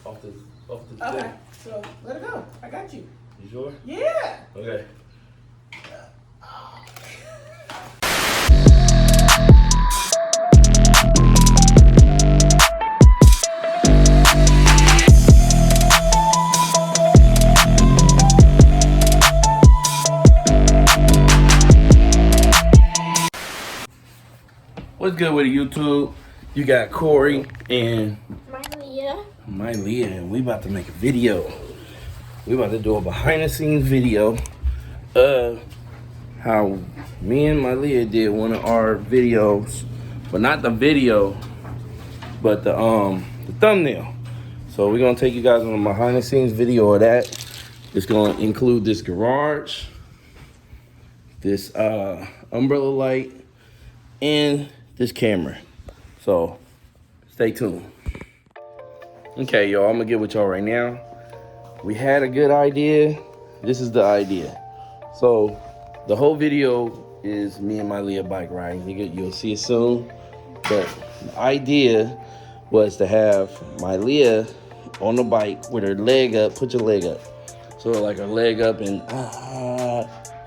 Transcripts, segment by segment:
off the Okay, thing. so let it go. I got you. You sure? Yeah. Okay. What's good with YouTube? You got Corey and Mileya, and we about to make a video. We about to do a behind the scenes video of how me and Mileya did one of our videos, but not the video, but the thumbnail. So we're gonna take you guys on a behind the scenes video of that. It's gonna include this garage, this umbrella light, and this camera. So stay tuned. Okay, y'all, I'm gonna get with y'all right now. We had a good idea. This is the idea. So the whole video is me and Mileya bike riding. You'll see it soon. But the idea was to have Mileya on the bike with her leg up. Put your leg up. So like her leg up and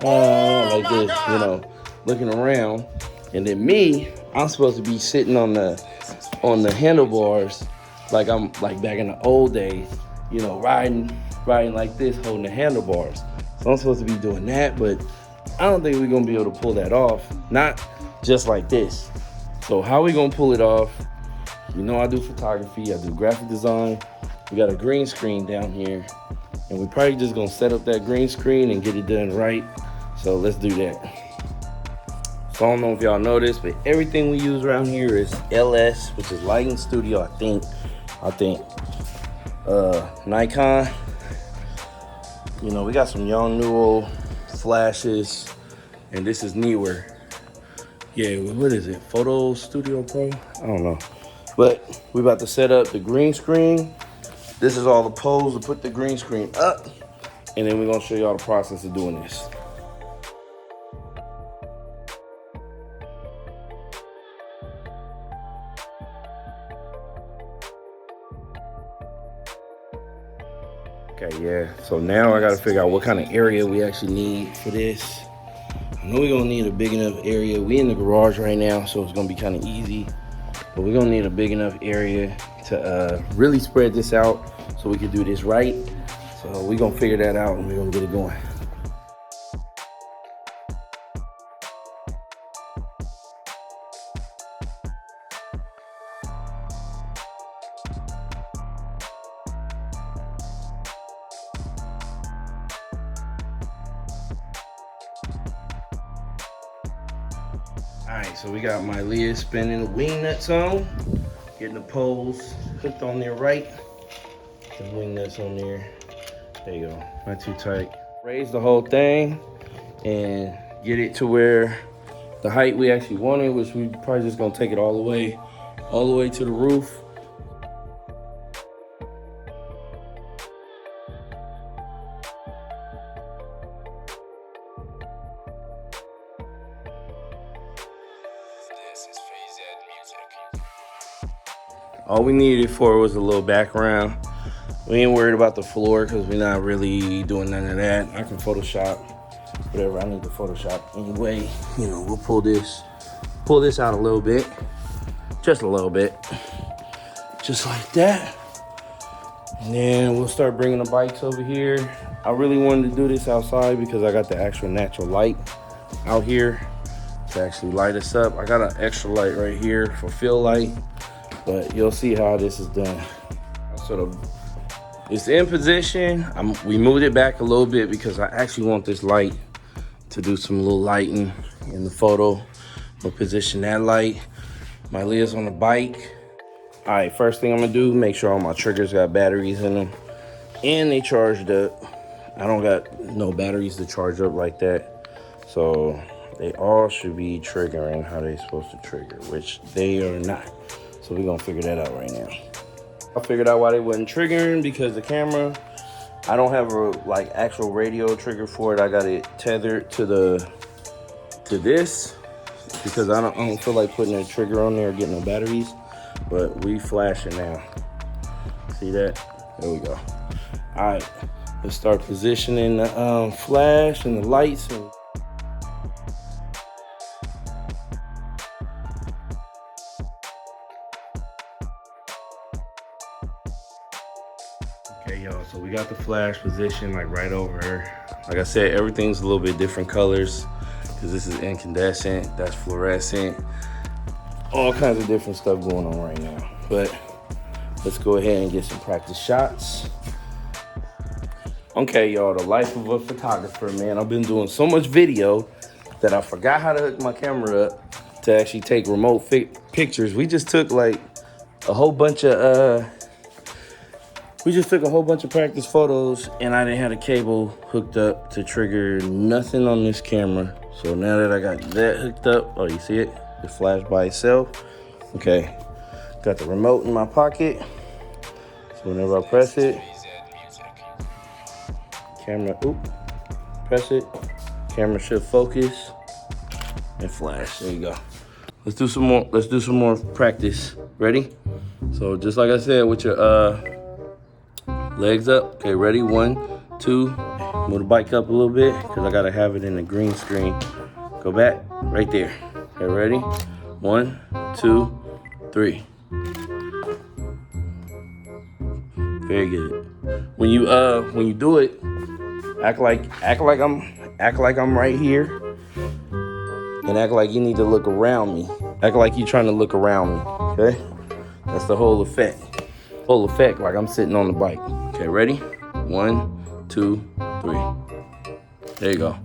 like this, you know, looking around. And then me, I'm supposed to be sitting on the handlebars, like I'm like back in the old days, you know, riding like this, holding the handlebars. So I'm supposed to be doing that, but I don't think we're gonna be able to pull that off. Not just like this. So how we gonna pull it off? You know, I do photography, I do graphic design. We got a green screen down here, and we probably just gonna set up that green screen and get it done right. So let's do that. So I don't know if y'all know this, but everything we use around here is LS, which is Lighting Studio, I think. Nikon. You know, we got some Yongnuo flashes, and this is newer. Yeah, what is it? Photo Studio Pro? I don't know. But we about to set up the green screen. This is all the poles to put the green screen up, and then we're gonna show y'all the process of doing this. Okay, yeah, so now I gotta figure out what kind of area we actually need for this. I know we're gonna need a big enough area. We in the garage right now, so it's gonna be kind of easy. But we're gonna need a big enough area to really spread this out so we can do this right. So we're gonna figure that out and we're gonna get it going. All right, so we got Mileya spinning the wing nuts on, getting the poles hooked on there right. The wing nuts on there. There you go, not too tight. Raise the whole thing and get it to where the height we actually wanted, which we probably just gonna take it all the way to the roof. All we needed it for was a little background. We ain't worried about the floor because we're not really doing none of that. I can Photoshop whatever I need to Photoshop anyway. You know, we'll pull this out a little bit, just a little bit, just like that. And then we'll start bringing the bikes over here. I really wanted to do this outside because I got the actual natural light out here to actually light us up. I got an extra light right here for fill light. But you'll see how this is done. It's in position. We moved it back a little bit because I actually want this light to do some little lighting in the photo. We'll position that light. Mileya's on the bike. All right, first thing I'm gonna do, make sure all my triggers got batteries in them and they charged up. I don't got no batteries to charge up like that. So they all should be triggering how they're supposed to trigger, which they are not. So we're gonna figure that out right now. I figured out why they wasn't triggering because the camera, I don't have a like actual radio trigger for it. I got it tethered to this because I don't feel like putting a trigger on there or getting no batteries. But we flashing now. See that? There we go. All right, let's start positioning the flash and the lights. Okay, y'all, so we got the flash position like right over her. Like I said, everything's a little bit different colors because this is incandescent, that's fluorescent, all kinds of different stuff going on right now. But let's go ahead and get some practice shots. Okay, y'all, the life of a photographer, man. I've been doing so much video that I forgot how to hook my camera up to actually take remote pictures. We just took like a whole bunch of practice photos, and I didn't have the cable hooked up to trigger nothing on this camera. So now that I got that hooked up, oh, you see it? It flashed by itself. Okay, got the remote in my pocket. So whenever I press it, camera, press it, camera should focus and flash. There you go. Let's do some more practice. Ready? So just like I said, with your legs up. Okay, ready? 1, 2. Move the bike up a little bit because I gotta have it in the green screen. Go back, right there. Okay, ready? 1, 2, 3. Very good. When you do it, act like I'm right here, and act like you need to look around me. Act like you're trying to look around me. Okay, that's the whole effect. Like I'm sitting on the bike. Okay, ready? 1, 2, 3. There you go.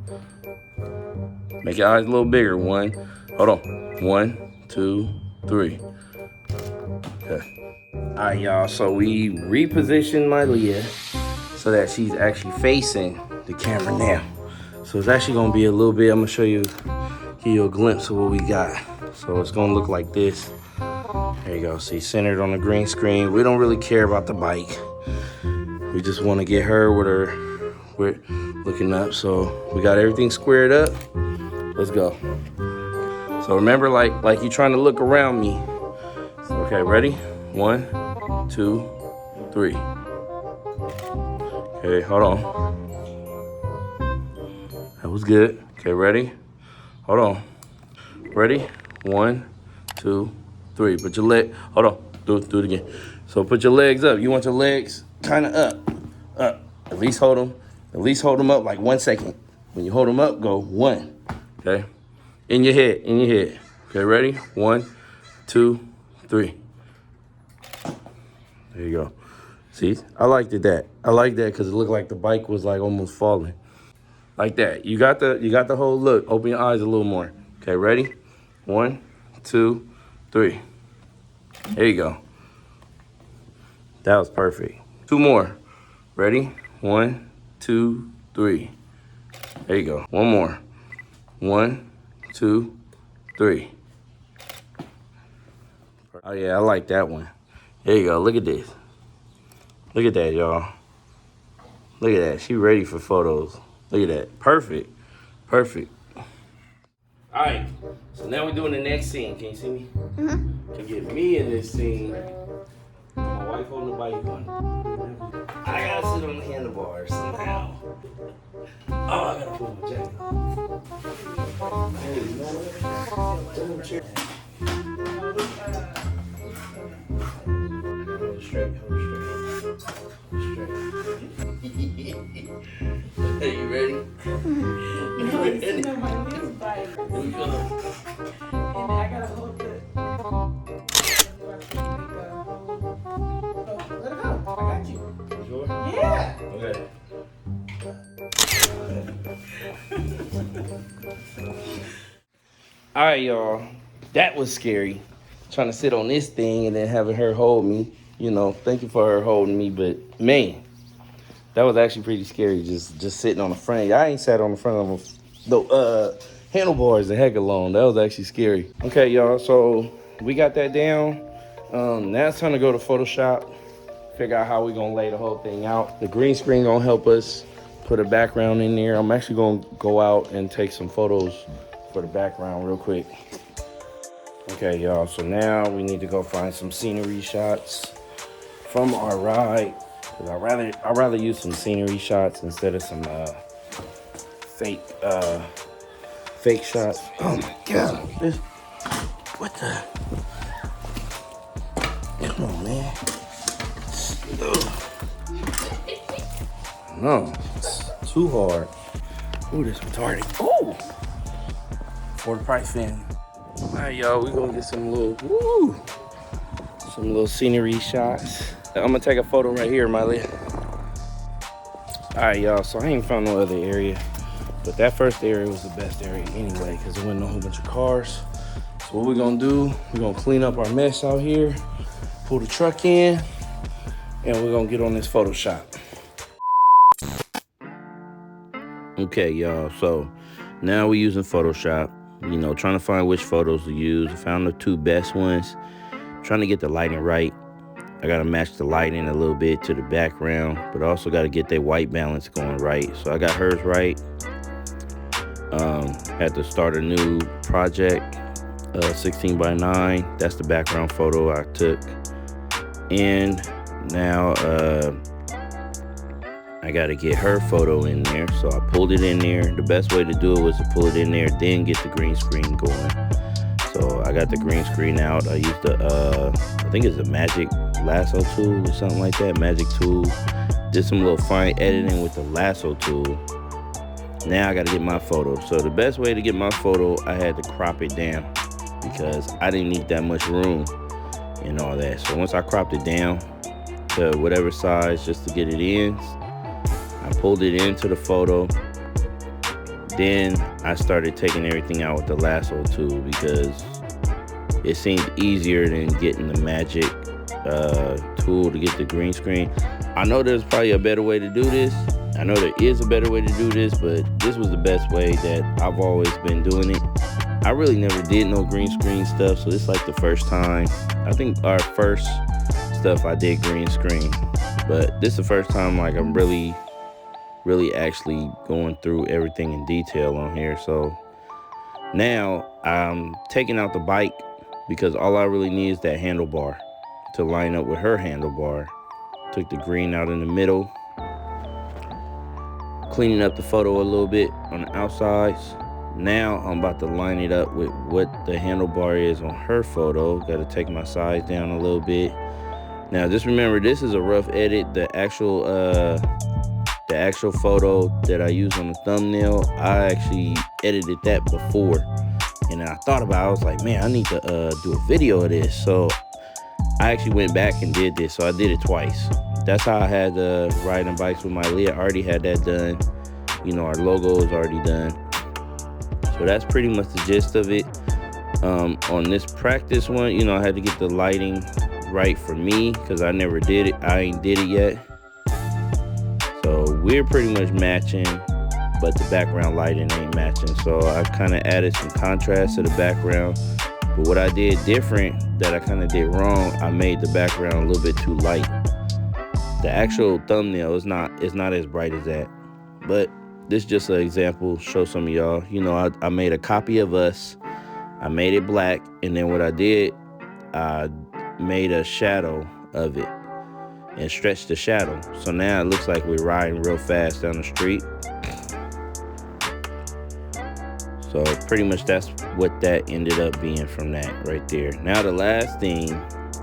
Make your eyes a little bigger. 1. Hold on. 1, 2, 3. Okay. All right, y'all. So we repositioned Mileya so that she's actually facing the camera now. So it's actually gonna be a little bit. I'm gonna show you, give you a glimpse of what we got. So it's gonna look like this. There you go. See, centered on the green screen. We don't really care about the bike. We just want to get her with looking up. So we got everything squared up. Let's go. So remember, like you're trying to look around me. Okay, ready? 1, 2, 3. Okay, hold on. That was good. Okay, ready? Hold on. Ready? 1, 2, 3. Put your leg. Hold on. Do it again. So put your legs up. You want your legs kind of up. At least hold them. At least hold them up like 1 second. When you hold them up, go 1. Okay. In your head. Okay, ready? 1, 2, 3. There you go. See, I liked that. I like that because it looked like the bike was like almost falling. Like that. You got the whole look. Open your eyes a little more. Okay, ready? 1, 2, 3. There you go. That was perfect. 2 more. Ready? 1, 2, 3. There you go. 1 more. 1, 2, 3. Oh yeah, I like that one. There you go. Look at this. Look at that, y'all. Look at that. She ready for photos. Look at that. Perfect. Perfect. All right. So now we're doing the next scene. Can you see me? Mm-hmm. To get me in this scene, my wife holding the bike on. I gotta sit on the handlebars somehow. Oh, I gotta pull my jacket off. Hey, you know what? Hold the chair. Hold it straight. Hey, you ready? You ready? My knees bite. Here we go. And I gotta hold it. Let it go. I got you. You sure? Yeah. Okay. All right, y'all. That was scary. Trying to sit on this thing and then having her hold me. You know, thank you for her holding me, but man, that was actually pretty scary. Just sitting on the front. I ain't sat on the front of the handlebars a heck of long. That was actually scary. Okay, y'all. So we got that down. Now it's time to go to Photoshop. Figure out how we're gonna lay the whole thing out. The green screen gonna help us put a background in there. I'm actually gonna go out and take some photos for the background real quick. Okay, y'all, so now we need to go find some scenery shots from our ride. 'Cause I'd rather use some scenery shots instead of some fake shots. Oh my god. What the? Come on, man. No, it's too hard. Ooh, this retarded. Ooh! For the price fan. Alright, y'all, we gonna get some little scenery shots. I'm gonna take a photo right here, Mileya. Alright, y'all, so I ain't found no other area. But that first area was the best area anyway, because there wasn't a whole bunch of cars. So what we're gonna do, we're gonna clean up our mess out here, pull the truck in, and we're gonna get on this Photoshop. Okay, y'all, so now we're using Photoshop, you know, trying to find which photos to use. I found the 2 best ones, trying to get the lighting right. I gotta match the lighting a little bit to the background, but also gotta get that white balance going right. So I got hers right. Had to start a new project, 16:9. That's the background photo I took. And now I gotta get her photo in there. So I pulled it in there. The best way to do it was to pull it in there, then get the green screen going. So I got the green screen out. I used the, I think it's a magic lasso tool or something like that, magic tool. Did some little fine editing with the lasso tool. Now I gotta get my photo. So the best way to get my photo, I had to crop it down because I didn't need that much room and all that. So once I cropped it down to whatever size just to get it in, I pulled it into the photo. Then I started taking everything out with the lasso tool because it seemed easier than getting the magic tool to get the green screen. I know there's probably a better way to do this. I know there is a better way to do this, but this was the best way that I've always been doing it. I really never did no green screen stuff, so this is like the first time. I think our first stuff I did green screen, but this is the first time like I'm really actually going through everything in detail on here. So now I'm taking out the bike because all I really need is that handlebar to line up with her handlebar. Took the green out in the middle, cleaning up the photo a little bit on the outsides. Now I'm about to line it up with what the handlebar is on her photo. Got to take my size down a little bit. Now just remember, this is a rough edit. The actual photo that I used on the thumbnail, I actually edited that before. And then I thought about it, I was like, man, I need to do a video of this. So I actually went back and did this. So I did it twice. That's how I had riding bikes with Mileya. I already had that done. You know, our logo is already done. So that's pretty much the gist of it. On this practice one, you know, I had to get the lighting right for me because I never did it. I ain't did it yet. So we're pretty much matching, but the background lighting ain't matching. So I kind of added some contrast to the background. But what I did different that I kind of did wrong, I made the background a little bit too light. The actual thumbnail is not as bright as that. But this is just an example, show some of y'all. You know, I made a copy of us. I made it black. And then what I did, I made a shadow of it and stretched the shadow. So now it looks like we're riding real fast down the street. So pretty much that's what that ended up being from that right there. Now the last thing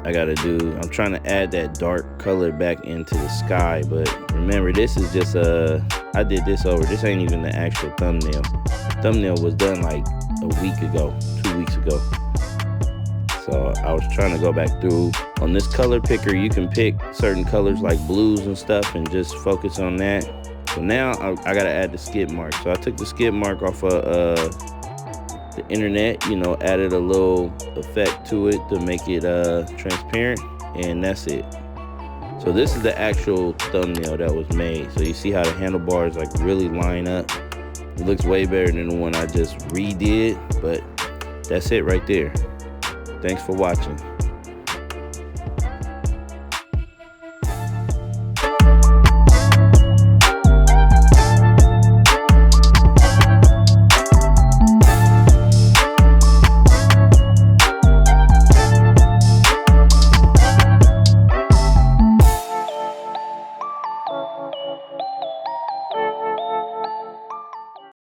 I gotta do, I'm trying to add that dark color back into the sky, but remember this is just I did this over. This ain't even the actual thumbnail. Thumbnail was done like a week ago, 2 weeks ago. So I was trying to go back through. On this color picker, you can pick certain colors like blues and stuff and just focus on that. So now I gotta add the skid mark. So I took the skid mark off of the internet, you know, added a little effect to it to make it transparent, and that's it. So this is the actual thumbnail that was made. So you see how the handlebars like really line up. It looks way better than the one I just redid, but that's it right there. Thanks for watching.